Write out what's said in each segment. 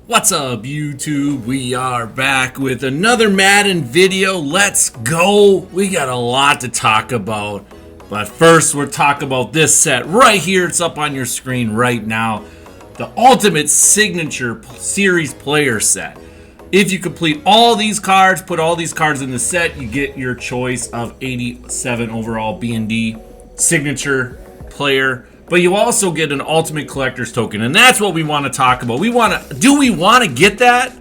What's up, YouTube? We are back with another Madden video. Let's go. We got a lot to talk about. But first, we'll talk about this set right here. It's up on your screen right now. The Ultimate Signature Series Player Set. If you complete all these cards, put all these cards in the set, you get your choice of 87 overall B&D Signature Player. But you also get an Ultimate Collector's Token, and that's what we want to talk about. Do we want to get that?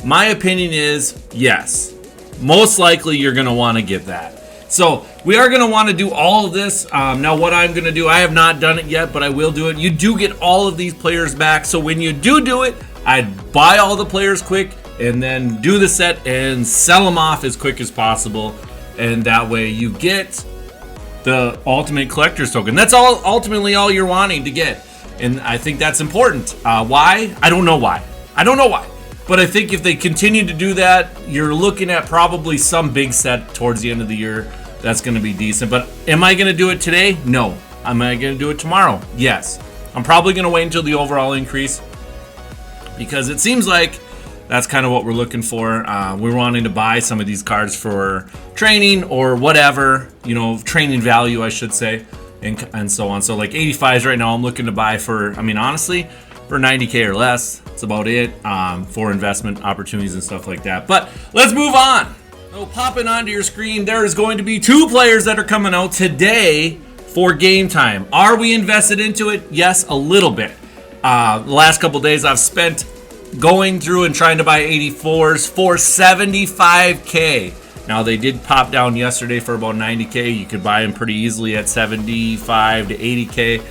My opinion is yes. Most likely you're going to want to get that. So we are going to want to do all of this. Now what I'm going to do, I have not done it yet, but I will do it. You do get all of these players back. So when you do it, I'd buy all the players quick and then do the set and sell them off as quick as possible. And that way you get the Ultimate Collector's Token. That's ultimately all you're wanting to get. And I think that's important. Why? I don't know why. But I think if they continue to do that, you're looking at probably some big set towards the end of the year that's going to be decent. But am I going to do it today? No. Am I going to do it tomorrow? Yes. I'm probably going to wait until the overall increase, because it seems like that's kind of what we're looking for. We're wanting to buy some of these cards for training or whatever, training value, I should say, and so on. So like 85s right now, I'm looking to buy for, honestly, for 90K or less. That's about it, for investment opportunities and stuff like that. But let's move on. So popping onto your screen, there is going to be 2 players that are coming out today for game time. Are we invested into it? Yes, a little bit. The last couple days I've spent going through and trying to buy 84s for 75K. Now they did pop down yesterday for about 90K. You could buy them pretty easily at 75 to 80K.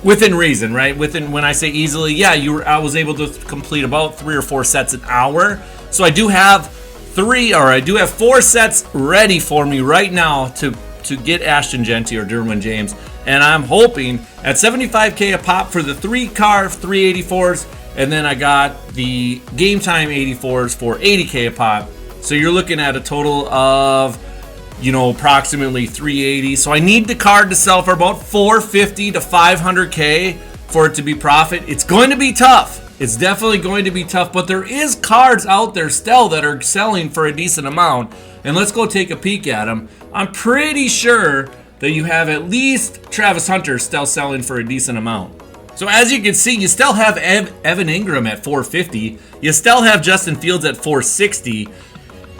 Within reason, right? When I say easily, yeah, I was able to complete about 3 or 4 sets an hour. So I do have 4 sets ready for me right now to get Ashton Genty or Derwin James. And I'm hoping at 75K a pop for the 3-car 384s. And then I got the Game Time 84s for 80K a pop. So you're looking at a total of, approximately 380. So I need the card to sell for about 450 to 500K for it to be profit. It's going to be tough. It's definitely going to be tough. But there is cards out there still that are selling for a decent amount. And let's go take a peek at them. I'm pretty sure that you have at least Travis Hunter still selling for a decent amount. So as you can see, you still have Evan Ingram at 450. You still have Justin Fields at 460.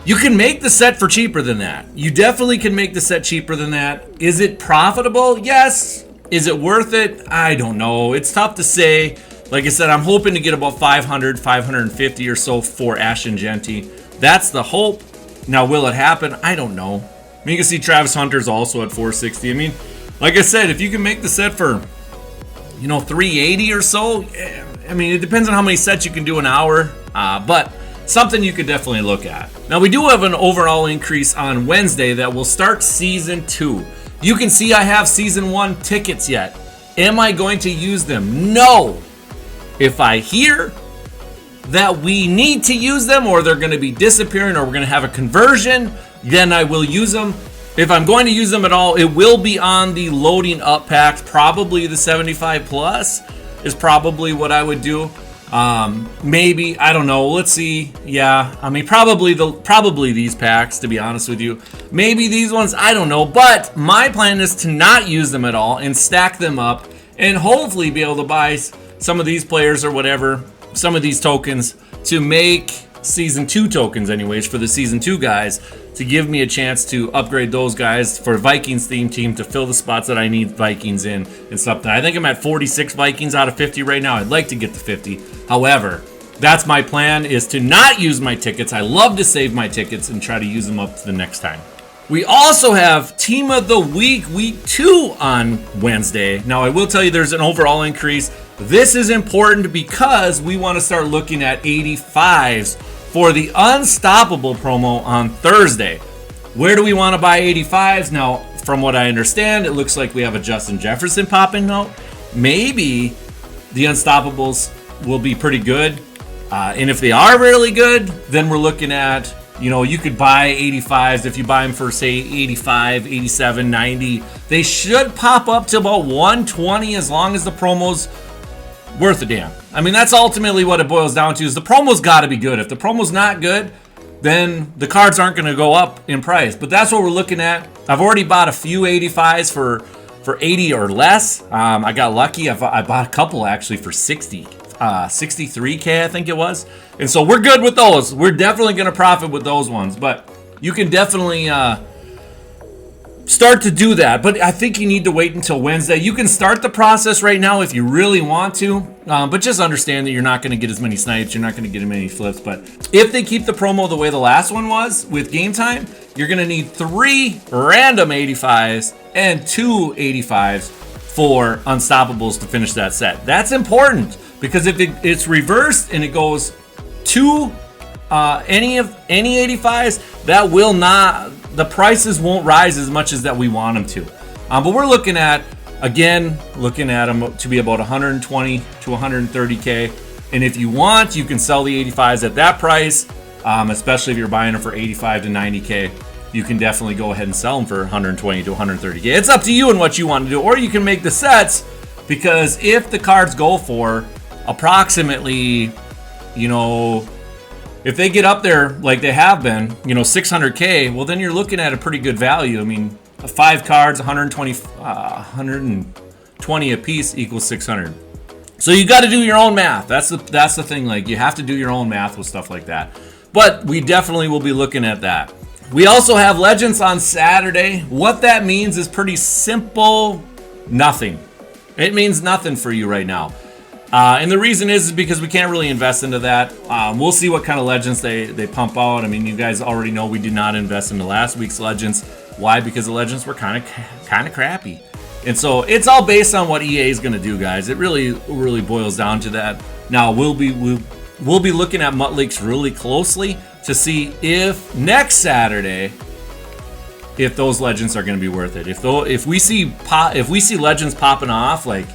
You can make the set for cheaper than that. You definitely can make the set cheaper than that. Is it profitable? Yes. Is it worth it? I don't know. It's tough to say. Like I said, I'm hoping to get about 500, 550 or so for Ashton Genty. That's the hope. Now, will it happen? I don't know. You can see Travis Hunter's also at 460. Like I said, if you can make the set for 380 or so. It depends on how many sets you can do an hour, but something you could definitely look at. Now, we do have an overall increase on Wednesday that will start Season 2. You can see I have Season 1 tickets yet. Am I going to use them? No. If I hear that we need to use them, or they're going to be disappearing, or we're going to have a conversion, then I will use them. If I'm going to use them at all, it will be on the loading up packs. Probably the 75 plus is probably what I would do. Maybe, I don't know. Let's see. Yeah, probably these packs, to be honest with you. Maybe these ones, I don't know. But my plan is to not use them at all and stack them up and hopefully be able to buy some of these players or whatever, some of these tokens to make Season 2 tokens anyways for the Season 2 guys, to give me a chance to upgrade those guys for Vikings theme team to fill the spots that I need Vikings in and something. I think I'm at 46 Vikings out of 50 right now. I'd like to get to 50. However, that's my plan, is to not use my tickets. I love to save my tickets and try to use them up to the next time. We also have Team of the Week, Week 2 on Wednesday. Now, I will tell you there's an overall increase. This is important because we want to start looking at 85s for the Unstoppable promo on Thursday. Where do we want to buy 85s? Now, from what I understand, it looks like we have a Justin Jefferson popping out. Maybe the Unstoppables will be pretty good. And if they are really good, then we're looking at, you could buy 85s. If you buy them for, say, 85, 87, 90, they should pop up to about 120 as long as the promos worth a damn. I mean, that's ultimately what it boils down to, is the promo's got to be good. If the promo's not good, then the cards aren't going to go up in price. But that's what we're looking at. I've already bought a few 85s for 80 or less. I got lucky. I bought a couple actually for 63K, I think it was. And so we're good with those. We're definitely going to profit with those ones. But you can definitely start to do that. But I think you need to wait until Wednesday. You can start the process right now if you really want to. But just understand that you're not going to get as many snipes. You're not going to get as many flips. But if they keep the promo the way the last one was with Game Time, you're going to need 3 random 85s and 2 85s for Unstoppables to finish that set. That's important, because if it's reversed and it goes to any 85s, that will not, the prices won't rise as much as that we want them to. But we're looking at them to be about 120 to 130K. And if you want, you can sell the 85s at that price, especially if you're buying them for 85 to 90K. You can definitely go ahead and sell them for 120 to 130K. It's up to you and what you want to do. Or you can make the sets, because if the cards go for approximately, if they get up there like they have been, 600K, well, then you're looking at a pretty good value. I mean, 5 cards, 120 a piece equals 600. So you got to do your own math. That's the thing. Like, you have to do your own math with stuff like that. But we definitely will be looking at that. We also have Legends on Saturday. What that means is pretty simple. Nothing. It means nothing for you right now. And the reason is because we can't really invest into that. We'll see what kind of Legends they pump out. I mean, you guys already know we did not invest into last week's Legends. Why? Because the Legends were kind of crappy. And so it's all based on what EA is going to do, guys. It really boils down to that. Now, we'll be looking at MUT Leaks really closely to see if next Saturday, if those Legends are going to be worth it. If we see Legends popping off, like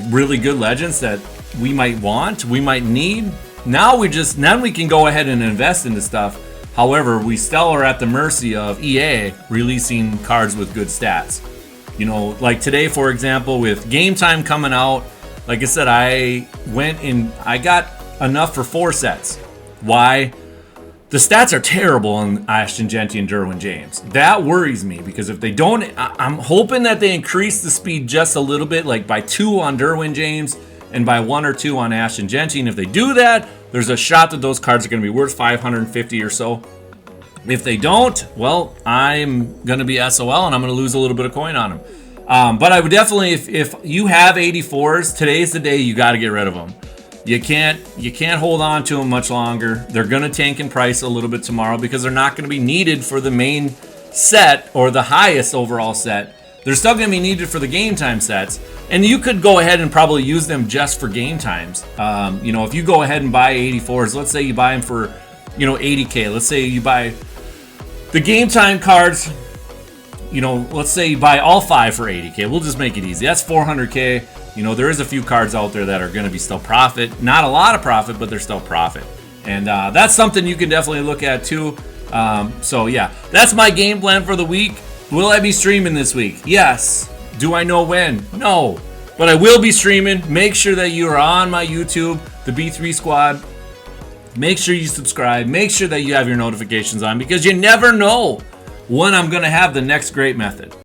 really good Legends that we might want, we might need, then we can go ahead and invest into stuff. However, we still are at the mercy of EA releasing cards with good stats. Like today, for example, with Game Time coming out, like I said, I went and I got enough for 4 sets. Why? The stats are terrible on Ashton Genty and Derwin James. That worries me, because if they don't, I'm hoping that they increase the speed just a little bit, like by 2 on Derwin James and by 1 or 2 on Ashton Genty. And if they do that, there's a shot that those cards are going to be worth 550 or so. If they don't, well, I'm going to be SOL and I'm going to lose a little bit of coin on them. But I would definitely, if you have 84s, today's the day you got to get rid of them. You can't hold on to them much longer. They're going to tank in price a little bit tomorrow, because they're not going to be needed for the main set or the highest overall set. They're still going to be needed for the Game Time sets. And you could go ahead and probably use them just for Game Times. If you go ahead and buy 84s, let's say you buy them for, 80K. Let's say you buy the Game Time cards, let's say you buy all 5 for 80K. We'll just make it easy. That's 400K. There is a few cards out there that are going to be still profit. Not a lot of profit, but they're still profit. And that's something you can definitely look at too. So yeah, that's my game plan for the week. Will I be streaming this week? Yes. Do I know when? No. But I will be streaming. Make sure that you are on my YouTube, the B3 Squad. Make sure you subscribe. Make sure that you have your notifications on, because you never know when I'm going to have the next great method.